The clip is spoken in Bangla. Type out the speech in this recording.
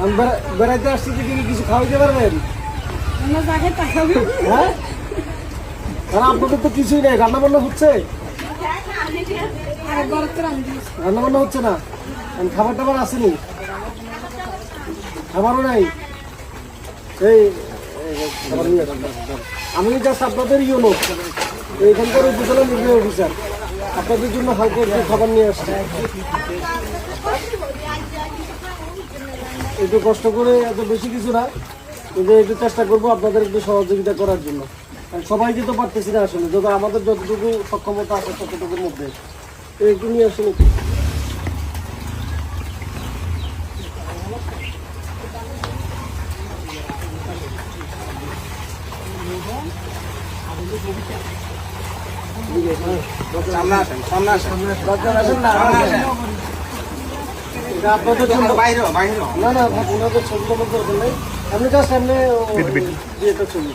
আমি বেড়াইতে আসছি যে কিছু খাওয়াইতে পারবেন? হ্যাঁ, কারণ আপনাদের তো কিছুই নেই। রান্না বান্না হচ্ছে? রান্না বান্না হচ্ছে না, খাবার টাবার আসেনি, খাবারও নাই। এই খাবার নিয়ে আমি জাস্ট আপনাদের ইউনো এইখানকার উপজেলা নির্বাহী অফিসার, আপনাদের জন্য হালকা একটু খাবার নিয়ে আসছি। একটু কষ্ট করে, এত বেশি কিছু না, কিন্তু একটু চেষ্টা করবো আপনাদের একটু সহযোগিতা করার জন্য। সবাইকে তো পারতেছি না আসলে, যত আমাদের যতটুকু সক্ষমতা আছে ততটুকুর মধ্যে একটু নিয়ে আসুন একটু। আপনাদের জন্য না না ওনাদের ছবি টবি দরকার নেই, আপনি জাস্ট এমনি ছবি